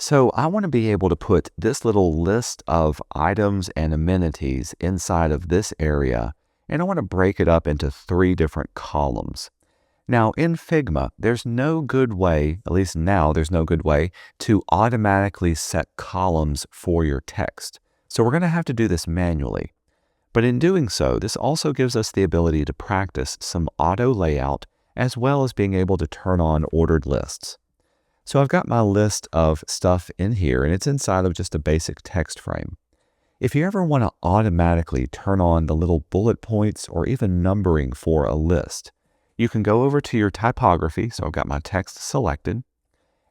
So I want to be able to put this little list of items and amenities inside of this area, and I want to break it up into 3 different columns. Now in Figma, there's no good way, at least now there's no good way, to automatically set columns for your text. So we're going to have to do this manually. But in doing so, this also gives us the ability to practice some auto layout as well as being able to turn on ordered lists. So I've got my list of stuff in here, and it's inside of just a basic text frame. If you ever want to automatically turn on the little bullet points or even numbering for a list, you can go over to your typography. So I've got my text selected,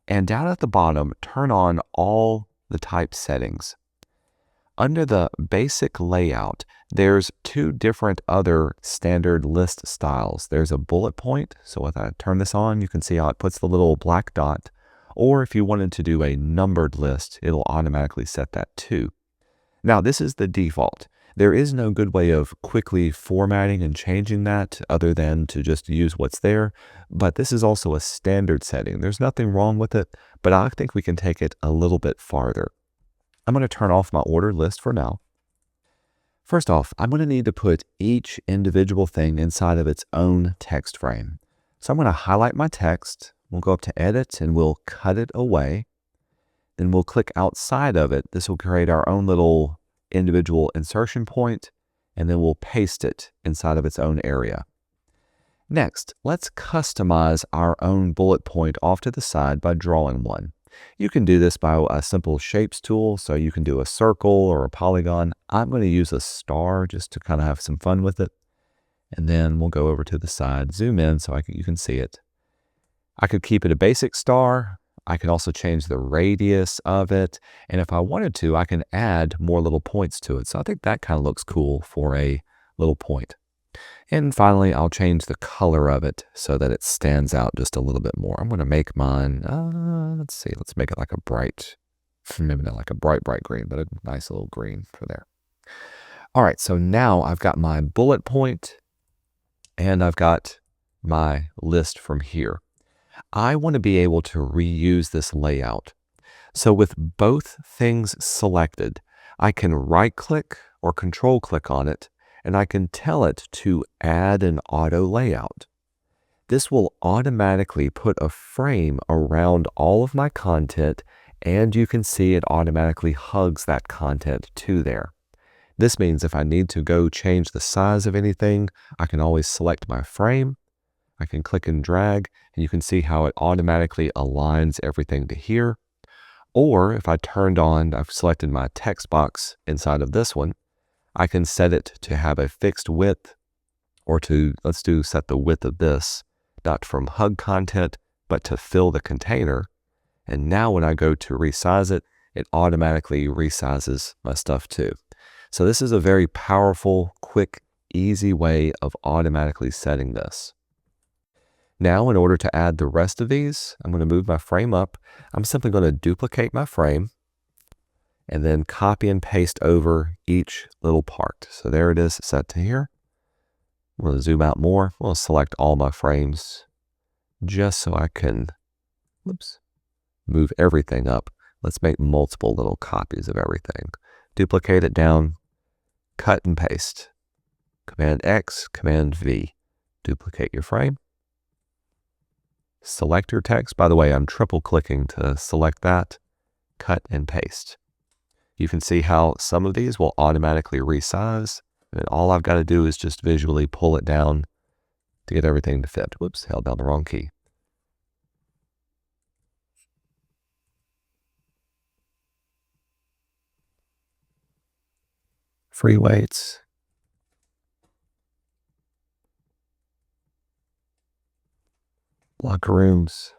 and down at the bottom, turn on all the type settings. Under the basic layout, there's 2 different other standard list styles. There's a bullet point. So if I turn this on, you can see how it puts the little black dot. Or if you wanted to do a numbered list, it'll automatically set that too. Now, this is the default. There is no good way of quickly formatting and changing that other than to just use what's there. But this is also a standard setting. There's nothing wrong with it, but I think we can take it a little bit farther. I'm going to turn off my ordered list for now. First off, I'm going to need to put each individual thing inside of its own text frame. So I'm going to highlight my text. We'll go up to Edit and we'll cut it away. Then we'll click outside of it. This will create our own little individual insertion point, and then we'll paste it inside of its own area. Next, let's customize our own bullet point off to the side by drawing one. You can do this by a simple shapes tool, so you can do a circle or a polygon. I'm going to use a star just to kind of have some fun with it. And then we'll go over to the side, zoom in so you can see it. I could keep it a basic star. I could also change the radius of it. And if I wanted to, I can add more little points to it. So I think that kind of looks cool for a little point. And finally, I'll change the color of it so that it stands out just a little bit more. I'm going to make mine, let's make it like a bright, maybe not like a bright green, but a nice little green for there. All right, so now I've got my bullet point and I've got my list from here. I want to be able to reuse this layout. So with both things selected, I can right-click or control-click on it, and I can tell it to add an auto layout. This will automatically put a frame around all of my content, and you can see it automatically hugs that content to there. This means if I need to go change the size of anything, I can always select my frame. I can click and drag, and you can see how it automatically aligns everything to here. Or if I I've selected my text box inside of this one, I can set it to have a fixed width, or set the width of this, not from hug content, but to fill the container. And now when I go to resize it, it automatically resizes my stuff too. So this is a very powerful, quick, easy way of automatically setting this. Now, in order to add the rest of these, I'm going to move my frame up. I'm simply going to duplicate my frame and then copy and paste over each little part. So there it is, set to here. I'm going to zoom out more. I'm going to select all my frames just so I can, move everything up. Let's make multiple little copies of everything. Duplicate it down, cut and paste. Command X, Command V. Duplicate your frame. Select your text. By the way, I'm triple clicking to select that, cut and paste. You can see how some of these will automatically resize, and all I've got to do is just visually pull it down to get everything to fit. Whoops, held down the wrong key. Free weights. Locker rooms.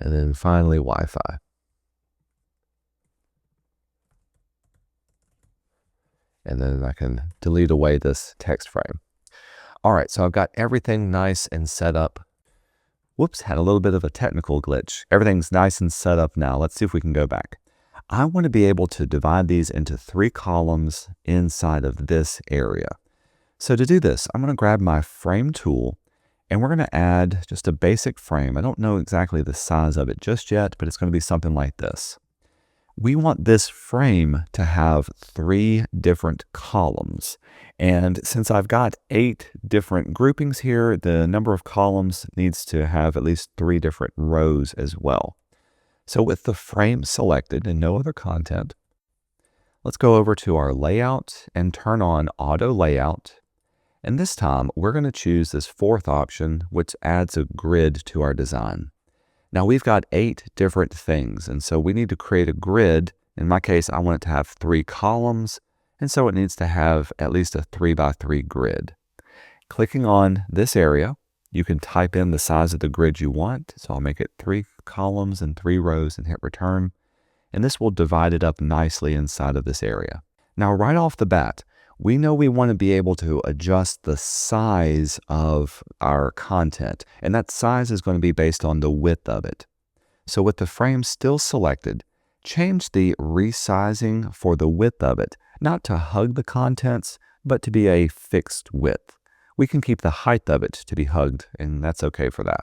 And then finally, Wi-Fi. And then I can delete away this text frame. All right, so I've got everything nice and set up. Whoops, had a little bit of a technical glitch. Everything's nice and set up now. Let's see if we can go back. I want to be able to divide these into 3 columns inside of this area. So to do this, I'm going to grab my frame tool and we're going to add just a basic frame. I don't know exactly the size of it just yet, but it's going to be something like this. We want this frame to have 3 different columns. And since I've got 8 different groupings here, the number of columns needs to have at least 3 different rows as well. So with the frame selected and no other content, let's go over to our layout and turn on auto layout. And this time we're going to choose this 4th option, which adds a grid to our design. Now we've got 8 different things, and so we need to create a grid. In my case, I want it to have 3 columns, and so it needs to have at least a 3x3 grid. Clicking on this area, you can type in the size of the grid you want. So I'll make it 3 columns and 3 rows and hit return. And this will divide it up nicely inside of this area. Now right off the bat, we know we want to be able to adjust the size of our content, and that size is going to be based on the width of it. So with the frame still selected, change the resizing for the width of it, not to hug the contents, but to be a fixed width. We can keep the height of it to be hugged, and that's okay for that.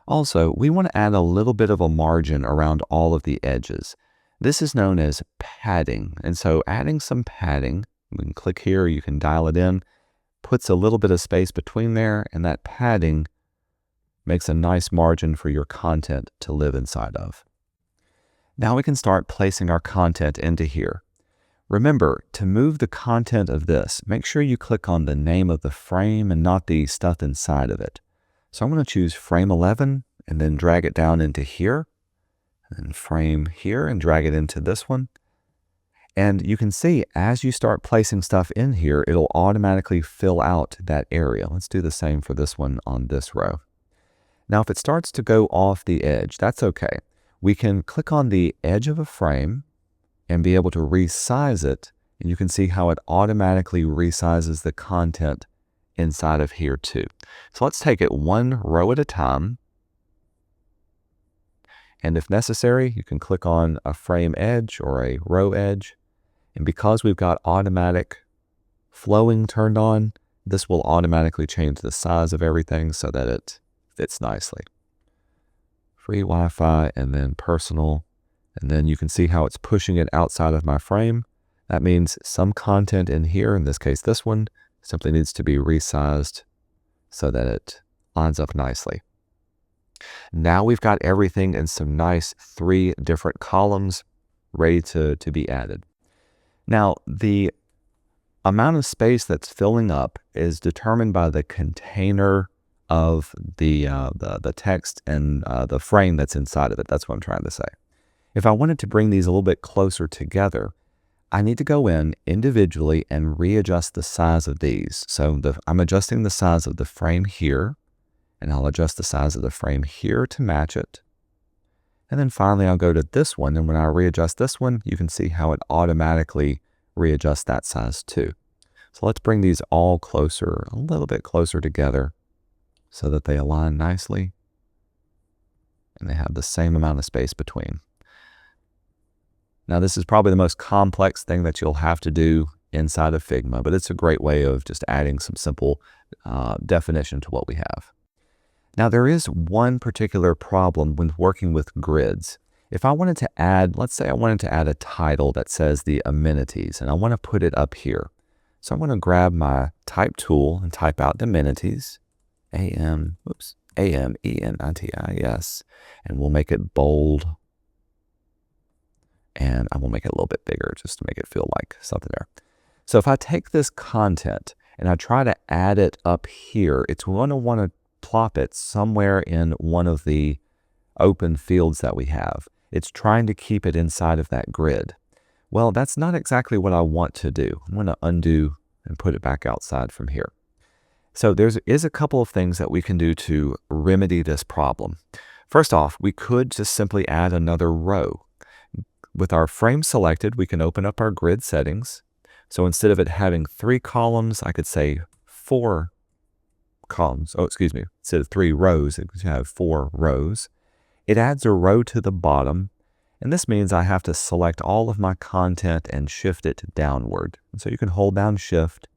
Also, we want to add a little bit of a margin around all of the edges. This is known as padding, and so adding some padding, we can click here, you can dial it in, puts a little bit of space between there, and that padding makes a nice margin for your content to live inside of. Now we can start placing our content into here. Remember, to move the content of this, make sure you click on the name of the frame and not the stuff inside of it. So I'm going to choose frame 11 and then drag it down into here, and frame here and drag it into this one. And you can see as you start placing stuff in here, it'll automatically fill out that area. Let's do the same for this one on this row. Now, if it starts to go off the edge, that's okay. We can click on the edge of a frame and be able to resize it. And you can see how it automatically resizes the content inside of here too. So let's take it one row at a time. And if necessary, you can click on a frame edge or a row edge. And because we've got automatic flowing turned on, this will automatically change the size of everything so that it fits nicely. Free Wi-Fi and then personal. And then you can see how it's pushing it outside of my frame. That means some content in here, in this case this one, simply needs to be resized so that it lines up nicely. Now we've got everything in some nice 3 different columns ready to be added. Now the amount of space that's filling up is determined by the container of the text and the frame that's inside of it. That's what I'm trying to say. If I wanted to bring these a little bit closer together, I need to go in individually and readjust the size of these. So I'm adjusting the size of the frame here, and I'll adjust the size of the frame here to match it. And then finally, I'll go to this one, and when I readjust this one, you can see how it automatically readjusts that size too. So let's bring these all closer, a little bit closer together so that they align nicely and they have the same amount of space between. Now, this is probably the most complex thing that you'll have to do inside of Figma, but it's a great way of just adding some simple definition to what we have. Now, there is one particular problem when working with grids. If I wanted to add, let's say I wanted to add a title that says the amenities, and I want to put it up here. So I'm going to grab my type tool and type out the amenities, A-M-E-N-I-T-I-S, and we'll make it bold. And I will make it a little bit bigger just to make it feel like something there. So if I take this content and I try to add it up here, it's going to want to plop it somewhere in one of the open fields that we have. It's trying to keep it inside of that grid. Well, that's not exactly what I want to do. I'm going to undo and put it back outside from here. So there is a couple of things that we can do to remedy this problem. First off, we could just simply add another row. With our frame selected, we can open up our grid settings. So instead of it having 3 columns, I could say 4 columns. Oh, excuse me. Instead of 3 rows, it could have 4 rows. It adds a row to the bottom. And this means I have to select all of my content and shift it downward. And so you can hold down Shift,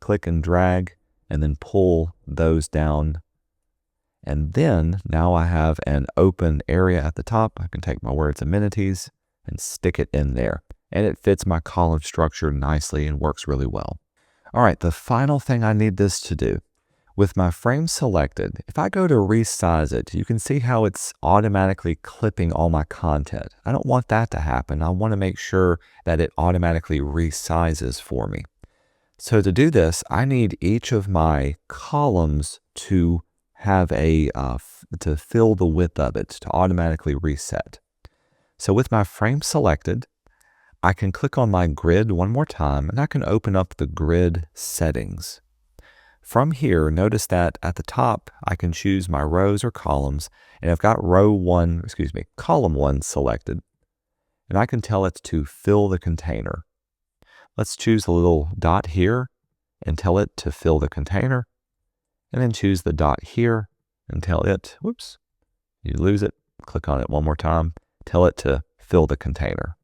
click and drag, and then pull those down. And then now I have an open area at the top. I can take my words amenities and stick it in there. And it fits my column structure nicely and works really well. All right, the final thing I need this to do. With my frame selected, if I go to resize it, you can see how it's automatically clipping all my content. I don't want that to happen. I want to make sure that it automatically resizes for me. So to do this, I need each of my columns to have to fill the width of it, to automatically reset. So with my frame selected, I can click on my grid one more time, and I can open up the grid settings. From here, notice that at the top, I can choose my rows or columns, and I've got column 1 selected, and I can tell it to fill the container. Let's choose the little dot here and tell it to fill the container, and then choose the dot here and tell it, whoops, you lose it, click on it one more time, tell it to fill the container.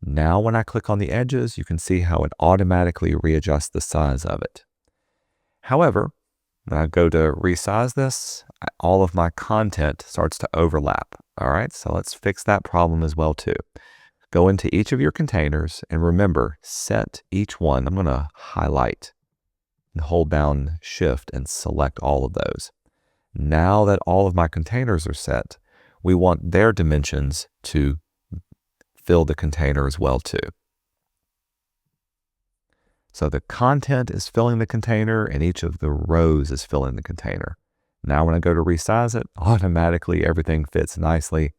Now when I click on the edges, you can see how it automatically readjusts the size of it. However, when I go to resize this, all of my content starts to overlap. All right, so let's fix that problem as well too. Go into each of your containers and remember, set each one. I'm going to highlight and hold down Shift and select all of those. Now that all of my containers are set, we want their dimensions to fill the container as well too. So the content is filling the container and each of the rows is filling the container. Now when I go to resize it, automatically everything fits nicely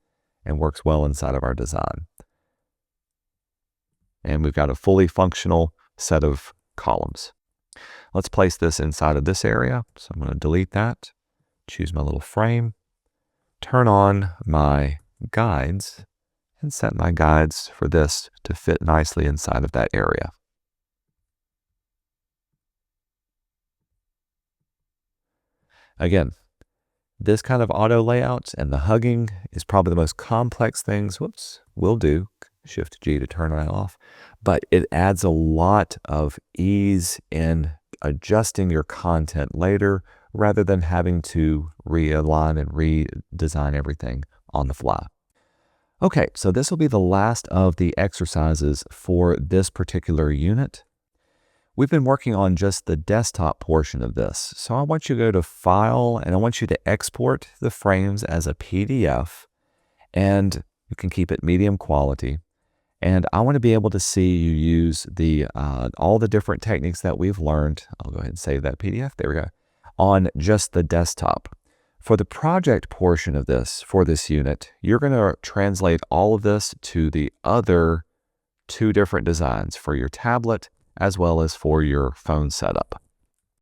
and works well inside of our design. And we've got a fully functional set of columns. Let's place this inside of this area. So I'm going to delete that, choose my little frame, turn on my guides, and set my guides for this to fit nicely inside of that area. Again, this kind of auto layout and the hugging is probably the most complex things, we'll do. Shift G to turn that off. But it adds a lot of ease in adjusting your content later rather than having to realign and redesign everything on the fly. Okay, so this will be the last of the exercises for this particular unit. We've been working on just the desktop portion of this. So I want you to go to File, and I want you to export the frames as a PDF, and you can keep it medium quality. And I want to be able to see you use all the different techniques that we've learned. I'll go ahead and save that PDF. There we go. On just the desktop. For the project portion of this, for this unit, you're going to translate all of this to the other 2 different designs for your tablet as well as for your phone setup.